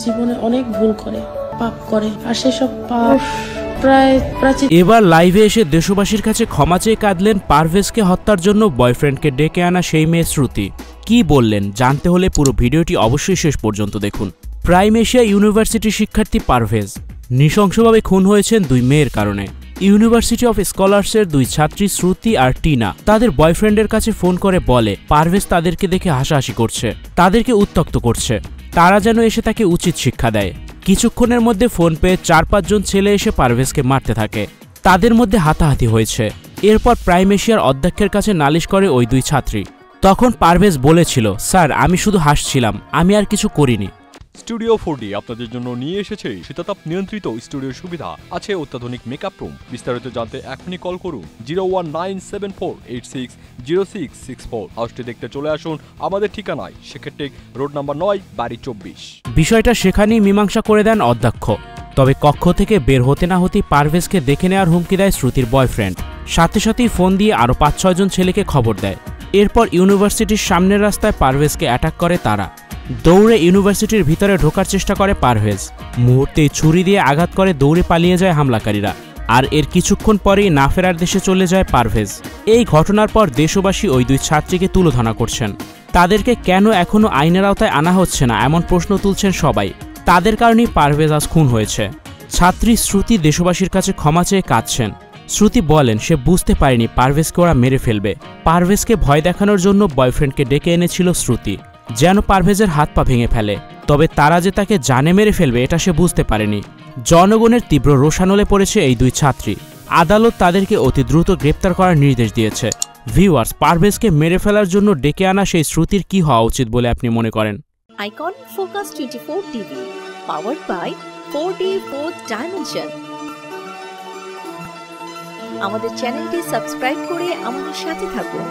জীবনে অনেক ভুল করে, পাপ করে, আর সেসব পাপ এবার লাইভে এসে দেশবাসীর কাছে ক্ষমা চেয়ে কাঁদলেন পারভেজকে হত্যার জন্য বয়ফ্রেন্ডকে ডেকে আনা সেই মেয়ে শ্রুতি। কি বললেন জানতে হলে পুরো ভিডিওটি অবশ্যই শেষ পর্যন্ত দেখুন। প্রাইম এশিয়া ইউনিভার্সিটি শিক্ষার্থী পারভেজ নৃশংসভাবে খুন হয়েছেন দুই মেয়ের কারণে। ইউনিভার্সিটি অফ স্কলার্সের দুই ছাত্রী শ্রুতি আর টিনা তাদের বয়ফ্রেন্ডের কাছে ফোন করে বলে পারভেজ তাদেরকে দেখে হাসাহাসি করছে, তাদেরকে উত্ত্যক্ত করছে, তারা যেন এসে তাকে উচিত শিক্ষা দেয়। কিছুক্ষণের মধ্যে ফোন পেয়ে 4-5 জন ছেলে এসে পারভেজকে মারতে থাকে, তাদের মধ্যে হাতাহাতি হয়েছে। এরপর প্রাইম এশিয়ার অধ্যক্ষের কাছে নালিশ করে ওই দুই ছাত্রী। তখন পারভেজ বলেছিল, স্যার আমি শুধু হাসছিলাম, আমি আর কিছু করিনি। স্টুডিও 4D আপনাদের জন্য নিয়ে এসেছে শীতাতাপ নিয়ন্ত্রিত স্টুডিও সুবিধা, আছে অত্যাধুনিক মেকআপ রুম। বিস্তারিত জানতে এখনই কল করুন 01974860664। হাউসটি দেখতে চলে আসুন আমাদের ঠিকানায় শেখেরটেক রোড নাম্বার 9 বাড়ি 24। বিষয়টা সেখানেই মীমাংসা করে দেন অধ্যক্ষ। তবে কক্ষ থেকে বের হতে না হতেই পারভেজকে দেখে নেওয়ার হুমকি দেয় শ্রুতির বয়ফ্রেন্ড। সাথে সাথেই ফোন দিয়ে আরও 5-6 জন ছেলেকে খবর দেয়। এরপর ইউনিভার্সিটির সামনের রাস্তায় পারভেজকে অ্যাটাক করে তারা। দৌড়ে ইউনিভার্সিটির ভিতরে ঢোকার চেষ্টা করে পারভেজ, মুহূর্তেই ছুরি দিয়ে আঘাত করে দৌড়ে পালিয়ে যায় হামলাকারীরা। আর এর কিছুক্ষণ পরেই না ফেরার দেশে চলে যায় পারভেজ। এই ঘটনার পর দেশবাসী ওই দুই ছাত্রীকে তুলোধনা করছেন। তাদেরকে কেন এখনও আইনের আওতায় আনা হচ্ছে না এমন প্রশ্ন তুলছেন সবাই। তাদের কারণেই পারভেজ আজ খুন হয়েছে। ছাত্রী শ্রুতি দেশবাসীর কাছে ক্ষমা চেয়ে কাঁদছেন। শ্রুতি বলেন সে বুঝতে পারেনি পারভেজকে ওরা মেরে ফেলবে। পারভেজকে ভয় দেখানোর জন্য বয়ফ্রেন্ডকে ডেকে এনেছিল শ্রুতি, যেন পারভেজের হাত পা ভেঙে ফেলে। তবে তারা যে তাকে জানে মেরে ফেলবে এটা সে বুঝতে পারেনি। জনগণের তীব্র রোষানলে পড়েছে এই দুই ছাত্রী। আদালত তাদেরকে অতি দ্রুত গ্রেপ্তার করার নির্দেশ দিয়েছে। ভিউয়ার্স, পারভেজকে মেরে ফেলার জন্য ডেকে আনা সেই শ্রুতির কি হওয়া উচিত বলে আপনি মনে করেন? Icon focus 24 TV, powered by 4D Fourth Dimension। আমাদের চ্যানেলটি সাবস্ক্রাইব করে আমাদের সাথে থাকুন।